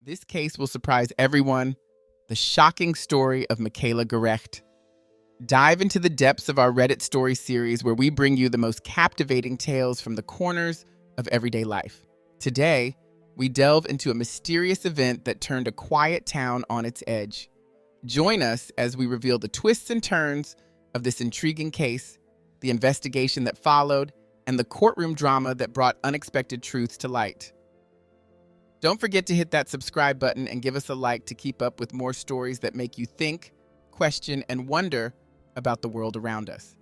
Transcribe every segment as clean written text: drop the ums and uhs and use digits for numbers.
This case will surprise everyone. The shocking story of Michaela Garecht. Dive into the depths of our Reddit story series where we bring you the most captivating tales from the corners of everyday life. Today, we delve into a mysterious event that turned a quiet town on its edge. Join us as we reveal the twists and turns of this intriguing case, the investigation that followed, and the courtroom drama that brought unexpected truths to light. Don't forget to hit that subscribe button and give us a like to keep up with more stories that make you think, question, and wonder about the world around us.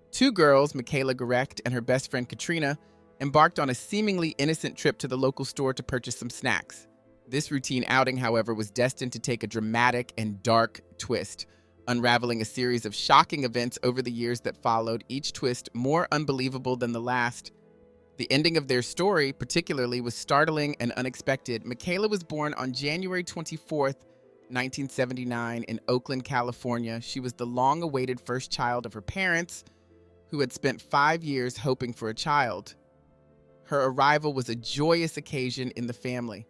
Two girls, Michaela Garecht and her best friend Katrina, embarked on a seemingly innocent trip to the local store to purchase some snacks. This routine outing, however, was destined to take a dramatic and dark twist, unraveling a series of shocking events over the years that followed, each twist more unbelievable than the last. The ending of their story, particularly, was startling and unexpected. Michaela was born on January 24th, 1979, in Oakland, California. She was the long-awaited first child of her parents, who had spent 5 years hoping for a child. Her arrival was a joyous occasion in the family.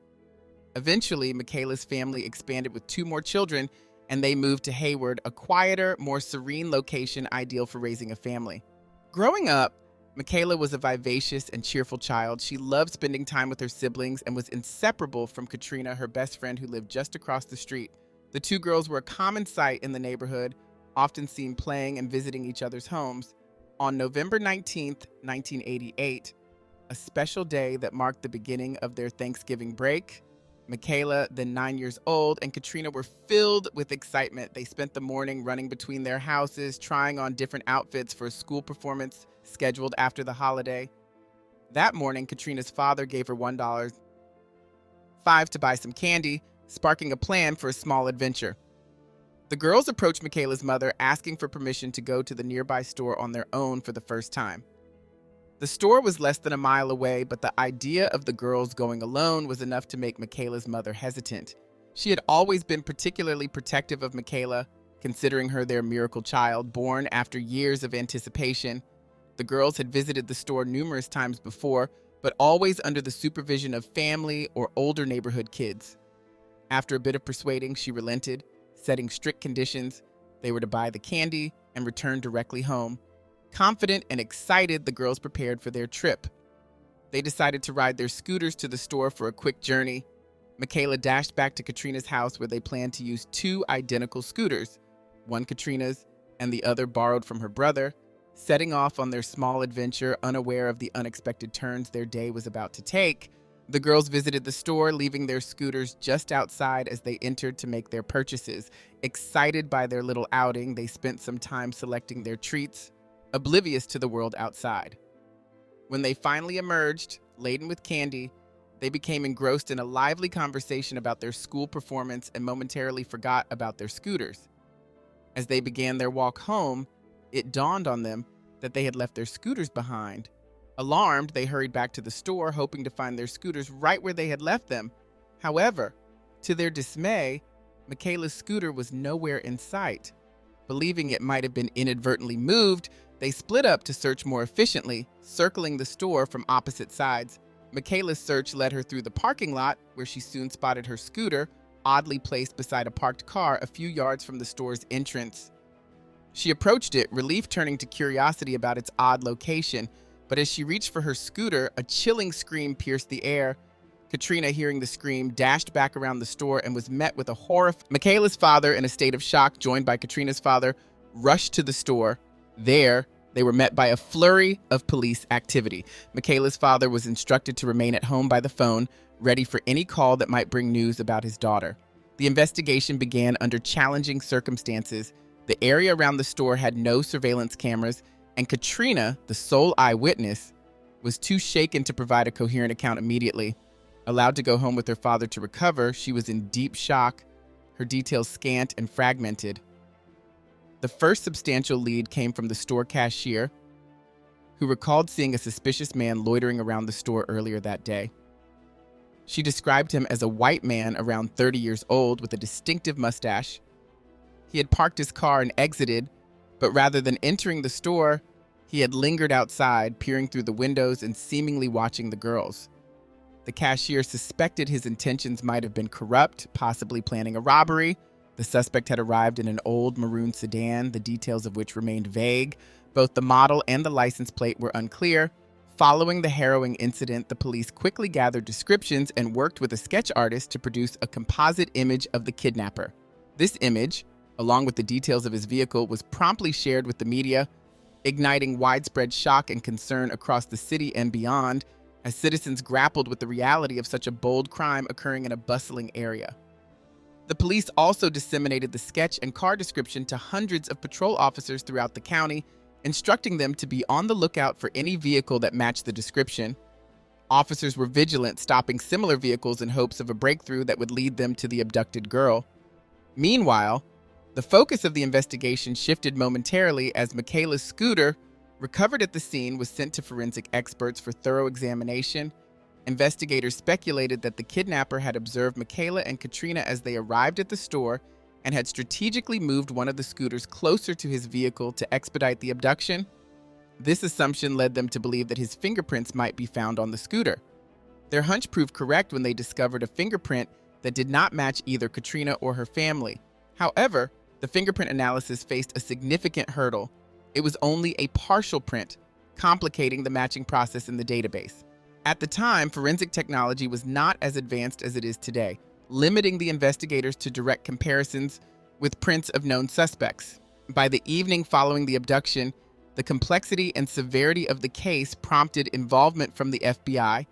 Eventually, Michaela's family expanded with 2 more children, and they moved to Hayward, a quieter, more serene location ideal for raising a family. Growing up, Michaela was a vivacious and cheerful child. She loved spending time with her siblings and was inseparable from Katrina, her best friend who lived just across the street. The two girls were a common sight in the neighborhood, often seen playing and visiting each other's homes. On November 19th, 1988, a special day that marked the beginning of their Thanksgiving break, Michaela, then 9 years old, and Katrina were filled with excitement. They spent the morning running between their houses, trying on different outfits for a school performance scheduled after the holiday. That morning, Katrina's father gave her $1.05 to buy some candy, sparking a plan for a small adventure. The girls approached Michaela's mother, asking for permission to go to the nearby store on their own for the first time. The store was less than a mile away, but the idea of the girls going alone was enough to make Michaela's mother hesitant. She had always been particularly protective of Michaela, considering her their miracle child, born after years of anticipation. The girls had visited the store numerous times before, but always under the supervision of family or older neighborhood kids. After a bit of persuading, she relented, setting strict conditions. They were to buy the candy and return directly home. Confident and excited, the girls prepared for their trip. They decided to ride their scooters to the store for a quick journey. Michaela dashed back to Katrina's house where they planned to use 2 identical scooters, one Katrina's and the other borrowed from her brother. Setting off on their small adventure, unaware of the unexpected turns their day was about to take, the girls visited the store, leaving their scooters just outside as they entered to make their purchases. Excited by their little outing, they spent some time selecting their treats, oblivious to the world outside. When they finally emerged, laden with candy, they became engrossed in a lively conversation about their school performance and momentarily forgot about their scooters. As they began their walk home, it dawned on them that they had left their scooters behind. Alarmed, they hurried back to the store, hoping to find their scooters right where they had left them. However, to their dismay, Michaela's scooter was nowhere in sight. Believing it might have been inadvertently moved, they split up to search more efficiently, circling the store from opposite sides. Michaela's search led her through the parking lot, where she soon spotted her scooter, oddly placed beside a parked car a few yards from the store's entrance. She approached it, relief turning to curiosity about its odd location, but as she reached for her scooter, a chilling scream pierced the air. Katrina, hearing the scream, dashed back around the store and was met with a horror. Michaela's father, in a state of shock, joined by Katrina's father, rushed to the store. There, they were met by a flurry of police activity. Michaela's father was instructed to remain at home by the phone, ready for any call that might bring news about his daughter. The investigation began under challenging circumstances. The area around the store had no surveillance cameras, and Katrina, the sole eyewitness, was too shaken to provide a coherent account immediately. Allowed to go home with her father to recover, she was in deep shock, her details scant and fragmented. The first substantial lead came from the store cashier, who recalled seeing a suspicious man loitering around the store earlier that day. She described him as a white man around 30 years old with a distinctive mustache. He had parked his car and exited, but rather than entering the store, he had lingered outside, peering through the windows and seemingly watching the girls. The cashier suspected his intentions might have been corrupt, possibly planning a robbery. The suspect had arrived in an old maroon sedan, the details of which remained vague. Both the model and the license plate were unclear. Following the harrowing incident, the police quickly gathered descriptions and worked with a sketch artist to produce a composite image of the kidnapper. This image, along with the details of his vehicle, was promptly shared with the media, igniting widespread shock and concern across the city and beyond, as citizens grappled with the reality of such a bold crime occurring in a bustling area. The police also disseminated the sketch and car description to hundreds of patrol officers throughout the county, instructing them to be on the lookout for any vehicle that matched the description. Officers were vigilant, stopping similar vehicles in hopes of a breakthrough that would lead them to the abducted girl. Meanwhile, the focus of the investigation shifted momentarily as Michaela's scooter, recovered at the scene, was sent to forensic experts for thorough examination. Investigators speculated that the kidnapper had observed Michaela and Katrina as they arrived at the store and had strategically moved one of the scooters closer to his vehicle to expedite the abduction. This assumption led them to believe that his fingerprints might be found on the scooter. Their hunch proved correct when they discovered a fingerprint that did not match either Katrina or her family. However, the fingerprint analysis faced a significant hurdle. It was only a partial print, complicating the matching process in the database. At the time, forensic technology was not as advanced as it is today, limiting the investigators to direct comparisons with prints of known suspects. By the evening following the abduction, the complexity and severity of the case prompted involvement from the FBI,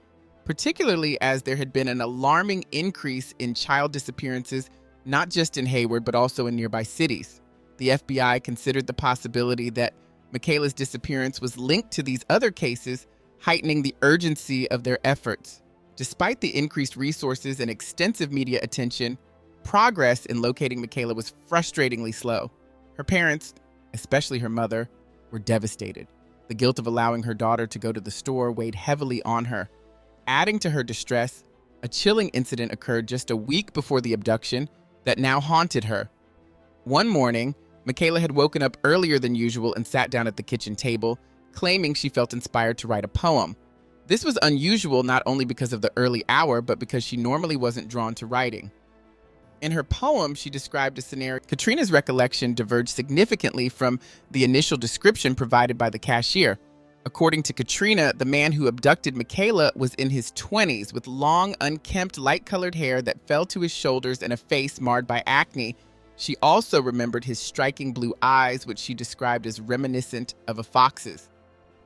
particularly as there had been an alarming increase in child disappearances, not just in Hayward, but also in nearby cities. The FBI considered the possibility that Michaela's disappearance was linked to these other cases, heightening the urgency of their efforts. Despite the increased resources and extensive media attention, progress in locating Michaela was frustratingly slow. Her parents, especially her mother, were devastated. The guilt of allowing her daughter to go to the store weighed heavily on her. Adding to her distress, a chilling incident occurred just a week before the abduction that now haunted her. One morning, Michaela had woken up earlier than usual and sat down at the kitchen table, claiming she felt inspired to write a poem. This was unusual not only because of the early hour, but because she normally wasn't drawn to writing. In her poem, she described a scenario. Katrina's recollection diverged significantly from the initial description provided by the cashier. According to Katrina, the man who abducted Michaela was in his 20s with long, unkempt, light-colored hair that fell to his shoulders and a face marred by acne. She also remembered his striking blue eyes, which she described as reminiscent of a fox's.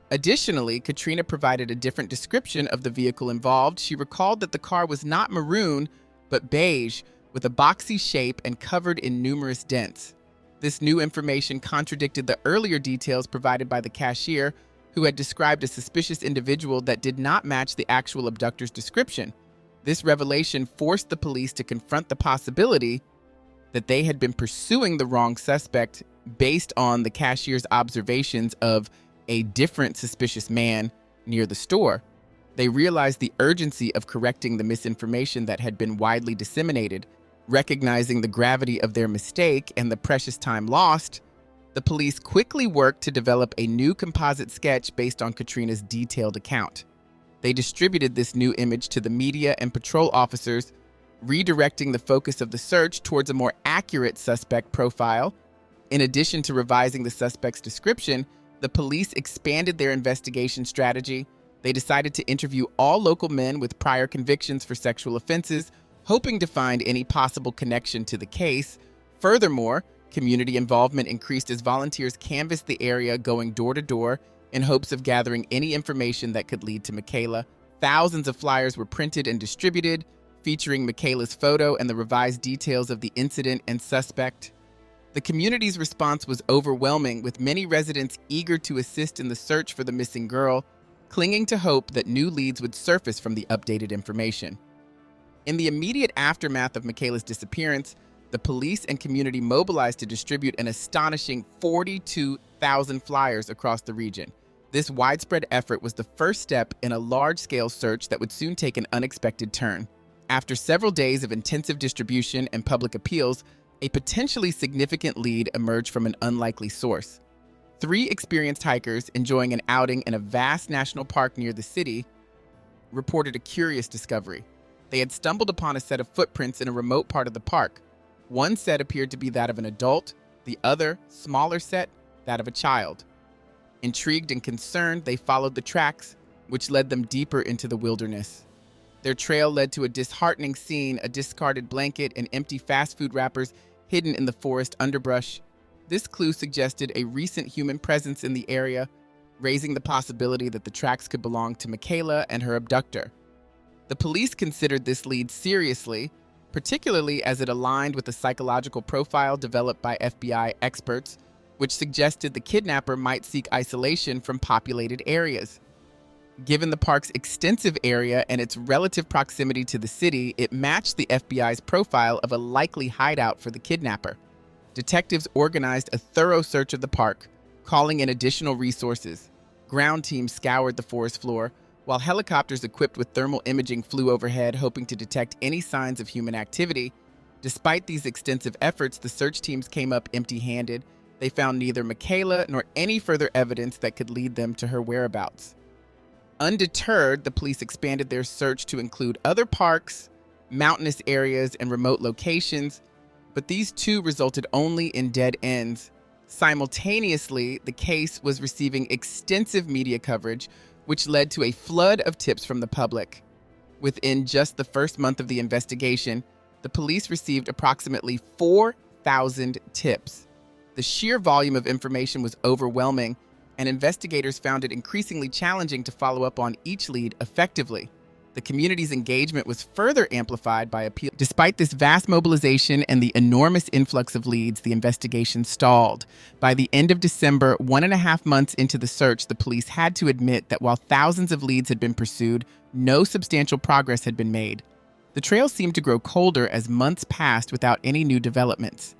Additionally, Katrina provided a different description of the vehicle involved. She recalled that the car was not maroon, but beige, with a boxy shape and covered in numerous dents. This new information contradicted the earlier details provided by the cashier, who had described a suspicious individual that did not match the actual abductor's description. This revelation forced the police to confront the possibility that they had been pursuing the wrong suspect based on the cashier's observations of a different suspicious man near the store. They realized the urgency of correcting the misinformation that had been widely disseminated. Recognizing the gravity of their mistake and the precious time lost, the police quickly worked to develop a new composite sketch based on Katrina's detailed account. They distributed this new image to the media and patrol officers, redirecting the focus of the search towards a more accurate suspect profile. In addition to revising the suspect's description, the police expanded their investigation strategy. They decided to interview all local men with prior convictions for sexual offenses, hoping to find any possible connection to the case. Furthermore, community involvement increased as volunteers canvassed the area, going door to door in hopes of gathering any information that could lead to Michaela. Thousands of flyers were printed and distributed, featuring Michaela's photo and the revised details of the incident and suspect. The community's response was overwhelming, with many residents eager to assist in the search for the missing girl, clinging to hope that new leads would surface from the updated information. In the immediate aftermath of Michaela's disappearance, the police and community mobilized to distribute an astonishing 42,000 flyers across the region. This widespread effort was the first step in a large-scale search that would soon take an unexpected turn. After several days of intensive distribution and public appeals, a potentially significant lead emerged from an unlikely source. 3 experienced hikers enjoying an outing in a vast national park near the city reported a curious discovery. They had stumbled upon a set of footprints in a remote part of the park. One set appeared to be that of an adult, the other, smaller set, that of a child. Intrigued and concerned, they followed the tracks, which led them deeper into the wilderness. Their trail led to a disheartening scene, a discarded blanket and empty fast food wrappers hidden in the forest underbrush. This clue suggested a recent human presence in the area, raising the possibility that the tracks could belong to Michaela and her abductor. The police considered this lead seriously, particularly as it aligned with the psychological profile developed by FBI experts, which suggested the kidnapper might seek isolation from populated areas. Given the park's extensive area and its relative proximity to the city, it matched the FBI's profile of a likely hideout for the kidnapper. Detectives organized a thorough search of the park, calling in additional resources. Ground teams scoured the forest floor, while helicopters equipped with thermal imaging flew overhead, hoping to detect any signs of human activity. Despite these extensive efforts, the search teams came up empty-handed. They found neither Michaela nor any further evidence that could lead them to her whereabouts. Undeterred, the police expanded their search to include other parks, mountainous areas, and remote locations, but these too resulted only in dead ends. Simultaneously, the case was receiving extensive media coverage, which led to a flood of tips from the public. Within just the first month of the investigation, the police received approximately 4,000 tips. The sheer volume of information was overwhelming, and investigators found it increasingly challenging to follow up on each lead effectively. The community's engagement was further amplified by appeal. Despite this vast mobilization and the enormous influx of leads, the investigation stalled. By the end of December, 1.5 months into the search, the police had to admit that while thousands of leads had been pursued, no substantial progress had been made. The trail seemed to grow colder as months passed without any new developments.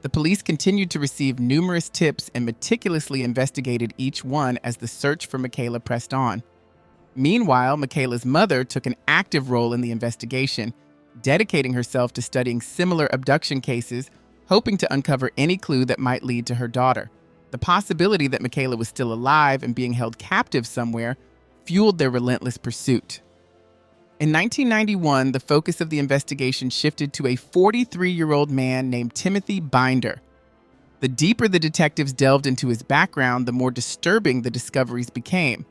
The police continued to receive numerous tips and meticulously investigated each one as the search for Michaela pressed on. Meanwhile, Michaela's mother took an active role in the investigation, dedicating herself to studying similar abduction cases, hoping to uncover any clue that might lead to her daughter. The possibility that Michaela was still alive and being held captive somewhere fueled their relentless pursuit. In 1991, the focus of the investigation shifted to a 43-year-old man named Timothy Binder. The deeper the detectives delved into his background, the more disturbing the discoveries became.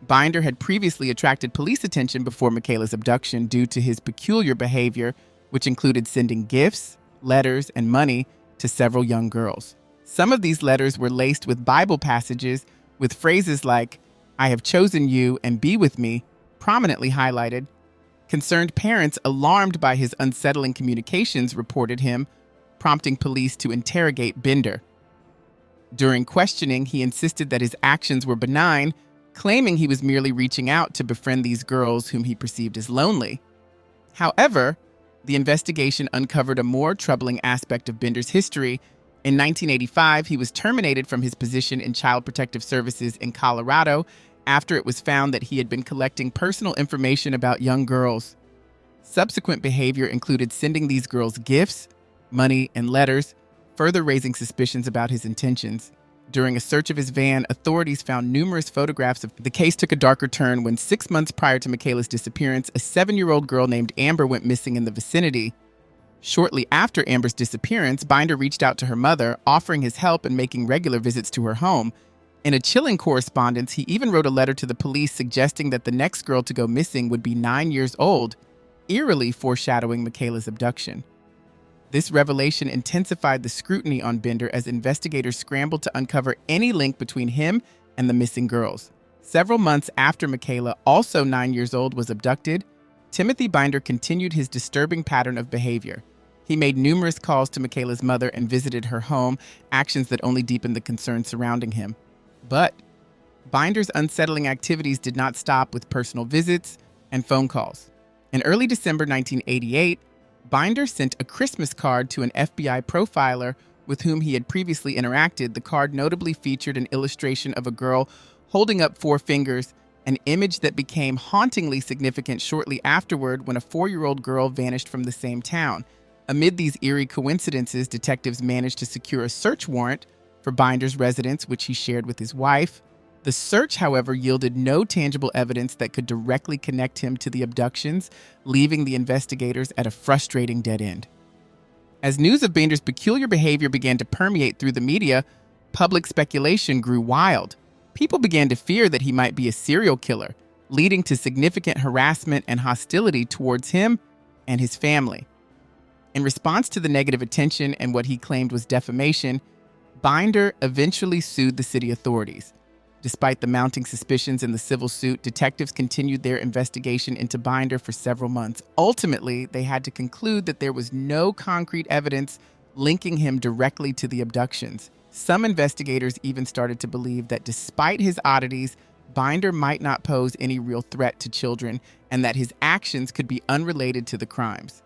Binder had previously attracted police attention before Michaela's abduction due to his peculiar behavior, which included sending gifts, letters, and money to several young girls. Some of these letters were laced with Bible passages with phrases like, "I have chosen you and be with me," prominently highlighted. Concerned parents, alarmed by his unsettling communications, reported him, prompting police to interrogate Binder. During questioning, he insisted that his actions were benign, claiming he was merely reaching out to befriend these girls whom he perceived as lonely. However, the investigation uncovered a more troubling aspect of Binder's history. In 1985, he was terminated from his position in Child Protective Services in Colorado after it was found that he had been collecting personal information about young girls. Subsequent behavior included sending these girls gifts, money, and letters, further raising suspicions about his intentions. During a search of his van, authorities found numerous photographs of the case. Took a darker turn when 6 months prior to Michaela's disappearance, a 7-year-old girl named Amber went missing in the vicinity. Shortly after Amber's disappearance, Binder reached out to her mother, offering his help and making regular visits to her home. In a chilling correspondence, he even wrote a letter to the police suggesting that the next girl to go missing would be 9 years old, eerily foreshadowing Michaela's abduction. This revelation intensified the scrutiny on Binder as investigators scrambled to uncover any link between him and the missing girls. Several months after Michaela, also 9 years old, was abducted, Timothy Binder continued his disturbing pattern of behavior. He made numerous calls to Michaela's mother and visited her home, actions that only deepened the concern surrounding him. But Binder's unsettling activities did not stop with personal visits and phone calls. In early December 1988, Binder sent a Christmas card to an FBI profiler with whom he had previously interacted. The card notably featured an illustration of a girl holding up 4 fingers, an image that became hauntingly significant shortly afterward when a 4-year-old girl vanished from the same town. Amid these eerie coincidences, detectives managed to secure a search warrant for Binder's residence, which he shared with his wife. The search, however, yielded no tangible evidence that could directly connect him to the abductions, leaving the investigators at a frustrating dead end. As news of Binder's peculiar behavior began to permeate through the media, public speculation grew wild. People began to fear that he might be a serial killer, leading to significant harassment and hostility towards him and his family. In response to the negative attention and what he claimed was defamation, Binder eventually sued the city authorities. Despite the mounting suspicions in the civil suit, detectives continued their investigation into Binder for several months. Ultimately, they had to conclude that there was no concrete evidence linking him directly to the abductions. Some investigators even started to believe that despite his oddities, Binder might not pose any real threat to children and that his actions could be unrelated to the crimes.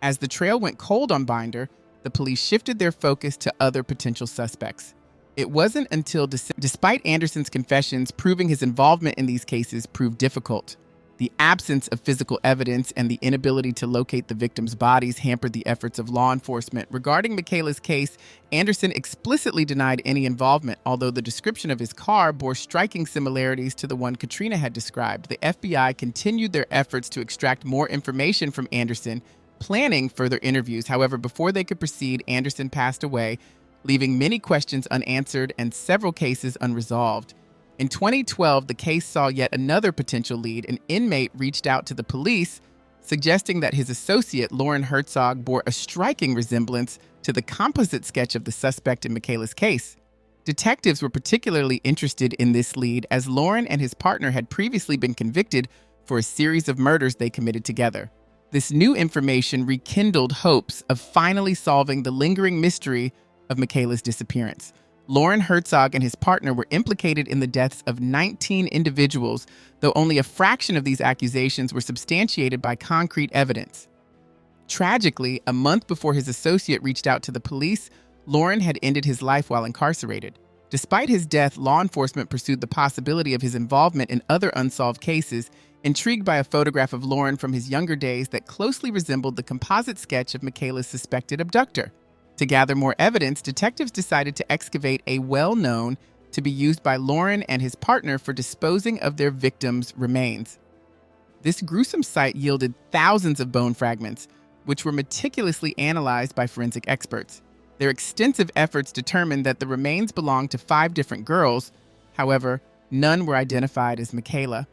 As the trail went cold on Binder, the police shifted their focus to other potential suspects. It wasn't until despite Anderson's confessions, proving his involvement in these cases proved difficult. The absence of physical evidence and the inability to locate the victims' bodies hampered the efforts of law enforcement. Regarding Michaela's case, Anderson explicitly denied any involvement, although the description of his car bore striking similarities to the one Katrina had described. The FBI continued their efforts to extract more information from Anderson, planning further interviews. However, before they could proceed, Anderson passed away, leaving many questions unanswered and several cases unresolved. In 2012, the case saw yet another potential lead. An inmate reached out to the police, suggesting that his associate, Lauren Herzog, bore a striking resemblance to the composite sketch of the suspect in Michaela's case. Detectives were particularly interested in this lead as Lauren and his partner had previously been convicted for a series of murders they committed together. This new information rekindled hopes of finally solving the lingering mystery of Michaela's disappearance. Lauren Herzog and his partner were implicated in the deaths of 19 individuals, though only a fraction of these accusations were substantiated by concrete evidence. Tragically, a month before his associate reached out to the police, Lauren had ended his life while incarcerated. Despite his death, law enforcement pursued the possibility of his involvement in other unsolved cases, intrigued by a photograph of Lauren from his younger days that closely resembled the composite sketch of Michaela's suspected abductor. To gather more evidence, detectives decided to excavate a well known to be used by Lauren and his partner for disposing of their victims' remains. This gruesome site yielded thousands of bone fragments, which were meticulously analyzed by forensic experts. Their extensive efforts determined that the remains belonged to 5 different girls. However, none were identified as Michaela.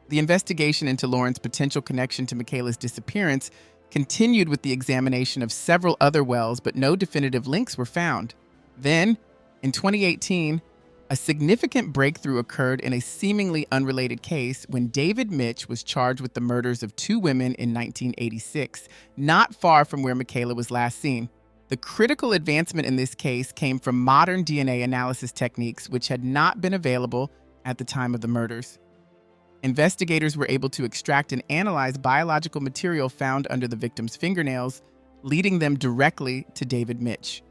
The investigation into Lauren's potential connection to Michaela's disappearance continued with the examination of several other wells, but no definitive links were found. Then, in 2018, a significant breakthrough occurred in a seemingly unrelated case when David Mitch was charged with the murders of 2 women in 1986, not far from where Michaela was last seen. The critical advancement in this case came from modern DNA analysis techniques, which had not been available at the time of the murders. Investigators were able to extract and analyze biological material found under the victim's fingernails, leading them directly to David Mitch.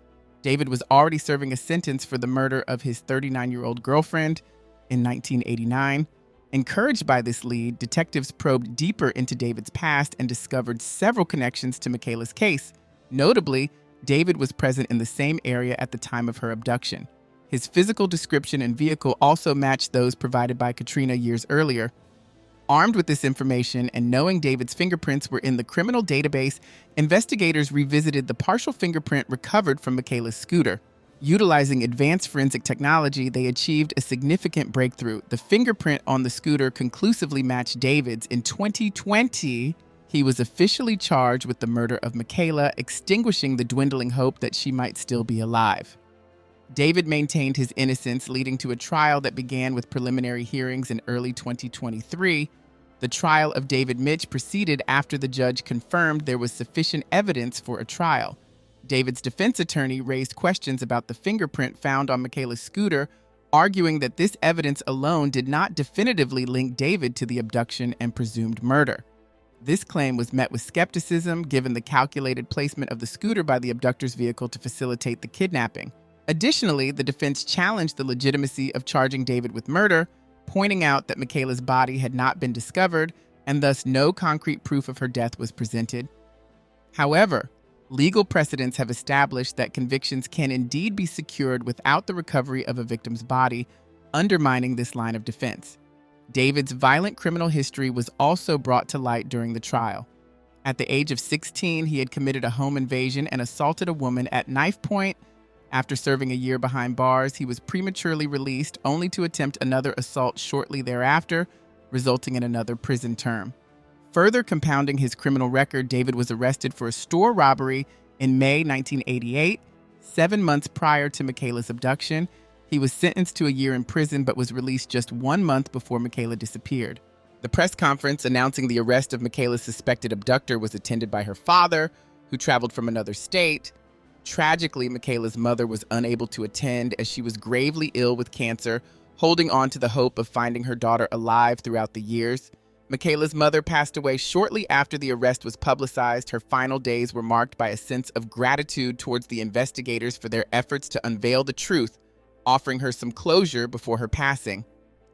David was already serving a sentence for the murder of his 39-year-old girlfriend in 1989. Encouraged by this lead, detectives probed deeper into David's past and discovered several connections to Michaela's case. Notably, David was present in the same area at the time of her abduction. His physical description and vehicle also matched those provided by Katrina years earlier. Armed with this information and knowing David's fingerprints were in the criminal database, investigators revisited the partial fingerprint recovered from Michaela's scooter. Utilizing advanced forensic technology, they achieved a significant breakthrough. The fingerprint on the scooter conclusively matched David's. In 2020, he was officially charged with the murder of Michaela, extinguishing the dwindling hope that she might still be alive. David maintained his innocence, leading to a trial that began with preliminary hearings in early 2023. The trial of David Mitch proceeded after the judge confirmed there was sufficient evidence for a trial. David's defense attorney raised questions about the fingerprint found on Michaela's scooter, arguing that this evidence alone did not definitively link David to the abduction and presumed murder. This claim was met with skepticism, given the calculated placement of the scooter by the abductor's vehicle to facilitate the kidnapping. Additionally, the defense challenged the legitimacy of charging David with murder, pointing out that Michaela's body had not been discovered and thus no concrete proof of her death was presented. However, legal precedents have established that convictions can indeed be secured without the recovery of a victim's body, undermining this line of defense. David's violent criminal history was also brought to light during the trial. At the age of 16, he had committed a home invasion and assaulted a woman at knife point. After serving a year behind bars, he was prematurely released, only to attempt another assault shortly thereafter, resulting in another prison term. Further compounding his criminal record, David was arrested for a store robbery in May 1988, 7 months prior to Michaela's abduction. He was sentenced to a year in prison but was released just 1 month before Michaela disappeared. The press conference announcing the arrest of Michaela's suspected abductor was attended by her father, who traveled from another state. Tragically, Michaela's mother was unable to attend as she was gravely ill with cancer, holding on to the hope of finding her daughter alive throughout the years. Michaela's mother passed away shortly after the arrest was publicized. Her final days were marked by a sense of gratitude towards the investigators for their efforts to unveil the truth, offering her some closure before her passing.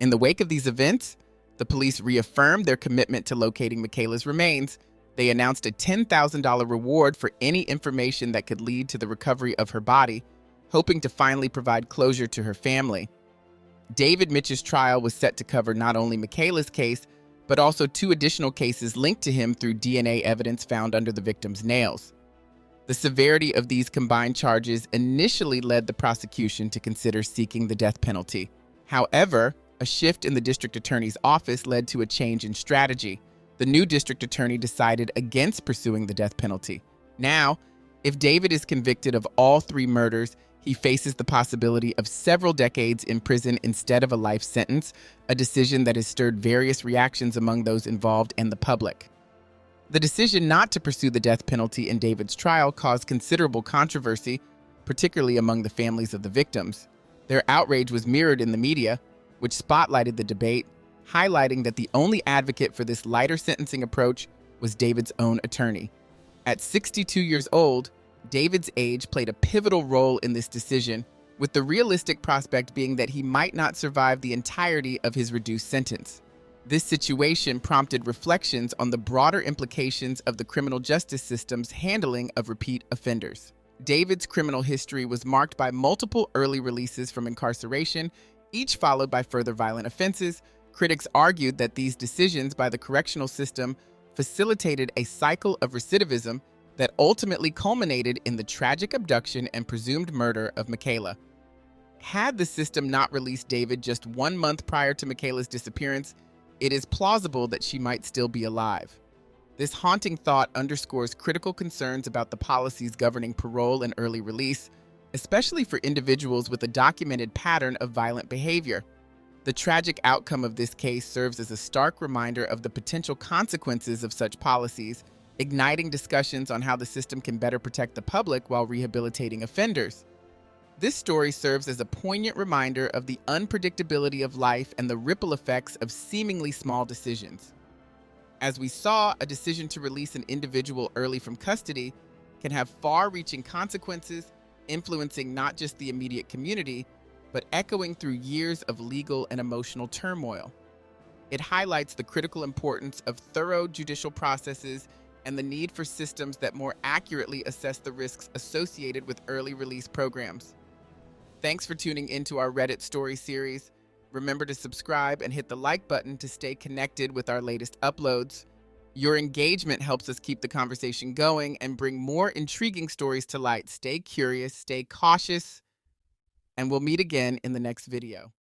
In the wake of these events, the police reaffirmed their commitment to locating Michaela's remains. They announced a $10,000 reward for any information that could lead to the recovery of her body, hoping to finally provide closure to her family. David Mitch's trial was set to cover not only Michaela's case, but also 2 additional cases linked to him through DNA evidence found under the victim's nails. The severity of these combined charges initially led the prosecution to consider seeking the death penalty. However, a shift in the district attorney's office led to a change in strategy. The new district attorney decided against pursuing the death penalty. Now, if David is convicted of all 3 murders, he faces the possibility of several decades in prison instead of a life sentence, a decision that has stirred various reactions among those involved and the public. The decision not to pursue the death penalty in David's trial caused considerable controversy, particularly among the families of the victims. Their outrage was mirrored in the media, which spotlighted the debate, highlighting that the only advocate for this lighter sentencing approach was David's own attorney. At 62 years old, David's age played a pivotal role in this decision, with the realistic prospect being that he might not survive the entirety of his reduced sentence. This situation prompted reflections on the broader implications of the criminal justice system's handling of repeat offenders. David's criminal history was marked by multiple early releases from incarceration, each followed by further violent offenses. Critics argued that these decisions by the correctional system facilitated a cycle of recidivism that ultimately culminated in the tragic abduction and presumed murder of Michaela. Had the system not released David just 1 month prior to Michaela's disappearance, it is plausible that she might still be alive. This haunting thought underscores critical concerns about the policies governing parole and early release, especially for individuals with a documented pattern of violent behavior. The tragic outcome of this case serves as a stark reminder of the potential consequences of such policies, igniting discussions on how the system can better protect the public while rehabilitating offenders. This story serves as a poignant reminder of the unpredictability of life and the ripple effects of seemingly small decisions. As we saw, a decision to release an individual early from custody can have far-reaching consequences, influencing not just the immediate community, but echoing through years of legal and emotional turmoil. It highlights the critical importance of thorough judicial processes and the need for systems that more accurately assess the risks associated with early release programs. Thanks for tuning into our Reddit story series. Remember to subscribe and hit the like button to stay connected with our latest uploads. Your engagement helps us keep the conversation going and bring more intriguing stories to light. Stay curious, stay cautious, and we'll meet again in the next video.